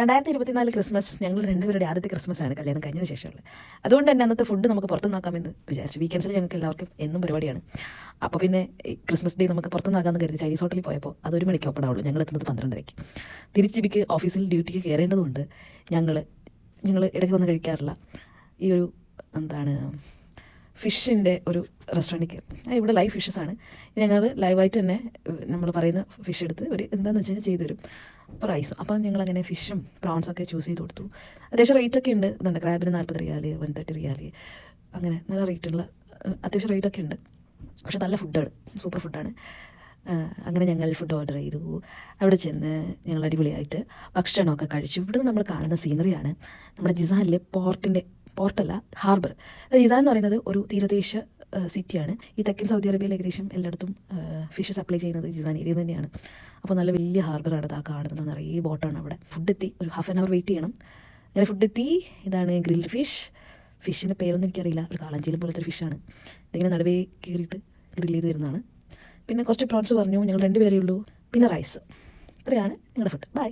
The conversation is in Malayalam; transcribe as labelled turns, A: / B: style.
A: 2024 ക്രിസ്മസ് ഞങ്ങൾ രണ്ടുപേരുടെ ആദ്യത്തെ ക്രിസ്മസ് ആണ് കല്യാണം കഴിഞ്ഞതിന് ശേഷമുള്ളത്. അതുകൊണ്ട് തന്നെ അന്നത്തെ ഫുഡ് നമുക്ക് പുറത്തുനിന്നാക്കാമെന്ന് വിചാരിച്ചു. വീക്കെൻഡ്സിൽ ഞങ്ങൾക്ക് എല്ലാവർക്കും എന്നും പരിപാടിയാണ്. അപ്പോൾ പിന്നെ ക്രിസ്മസ് ഡേ നമുക്ക് പുറത്തുനിന്നാക്കാമെന്ന് കരുതി ചൈനീസ് ഹോട്ടലിൽ പോയപ്പോൾ അത് 1 മണിക്ക് ഓപ്പൺ ആവുള്ളൂ. ഞങ്ങൾ എത്തുന്നത് 12:30. തിരിച്ചിബിക്ക് ഓഫീസിൽ ഡ്യൂട്ടിക്ക് കയറേണ്ടതുകൊണ്ട് ഞങ്ങൾ ഇടയ്ക്ക് വന്ന് കഴിക്കാറില്ല ഈ ഒരു ഫിഷിൻ്റെ ഒരു റെസ്റ്റോറൻറ്റിൽ കയറി. ഇവിടെ ലൈവ് ഫിഷസ് ആണ്. ഞങ്ങൾ ലൈവായിട്ട് തന്നെ നമ്മൾ പറയുന്ന ഫിഷ് എടുത്ത് എന്താണെന്ന് വെച്ച് കഴിഞ്ഞാൽ ചെയ്തു തരും പ്രൈസ്. അപ്പം ഞങ്ങളങ്ങനെ ഫിഷും പ്രോൺസൊക്കെ ചൂസ് ചെയ്ത് കൊടുത്തു. അത്യാവശ്യം റേറ്റൊക്കെ ഉണ്ട്. ക്രാബിന് 40 റിയാൽ, 130 റിയാൽ, അങ്ങനെ നല്ല റേറ്റുള്ള അത്യാവശ്യം റേറ്റൊക്കെ ഉണ്ട്. പക്ഷെ നല്ല ഫുഡാണ്, സൂപ്പർ ഫുഡാണ്. അങ്ങനെ ഞങ്ങൾ ഫുഡ് ഓർഡർ ചെയ്തു. അവിടെ ചെന്ന് ഞങ്ങൾ അടിപൊളിയായിട്ട് ഭക്ഷണമൊക്കെ കഴിച്ചു. ഇവിടുന്ന് നമ്മൾ കാണുന്ന സീനറിയാണ് നമ്മുടെ ജിസാനിലെ പോർട്ടല്ല, ഹാർബർ. ജിസാൻ എന്ന് പറയുന്നത് ഒരു തീരദേശ സിറ്റിയാണ്. ഈ തെക്കൻ സൗദി അറേബ്യയിൽ ഏകദേശം എല്ലായിടത്തും ഫിഷ് സപ്ലൈ ചെയ്യുന്നത് ജിസാൻ ഏരിയ തന്നെയാണ്. അപ്പോൾ നല്ല വലിയ ഹാർബറാണ് ആ കാണുന്നത്. നിറയെ ബോട്ടാണ് അവിടെ. ഫുഡ് എത്തി, ഒരു ഹാഫ് ആൻ അവർ വെയിറ്റ് ചെയ്യണം. അങ്ങനെ ഫുഡ് എത്തി. ഇതാണ് ഗ്രിൽഡ് ഫിഷിൻ്റെ പേരൊന്നും എനിക്കറിയില്ല. ഒരു കാളഞ്ചീലം പോലത്തെ ഒരു ഫിഷാണ്. ഇതിങ്ങനെ നടുവേ കയറിയിട്ട് ഗ്രിൽ ചെയ്ത് വരുന്നതാണ്. പിന്നെ കുറച്ച് പ്രോൺസ് പറഞ്ഞു. ഞങ്ങൾ 2 പേരേ ഉള്ളൂ. പിന്നെ റൈസ്. ഇത്രയാണ് ഞങ്ങളുടെ ഫുഡ്. ബൈ.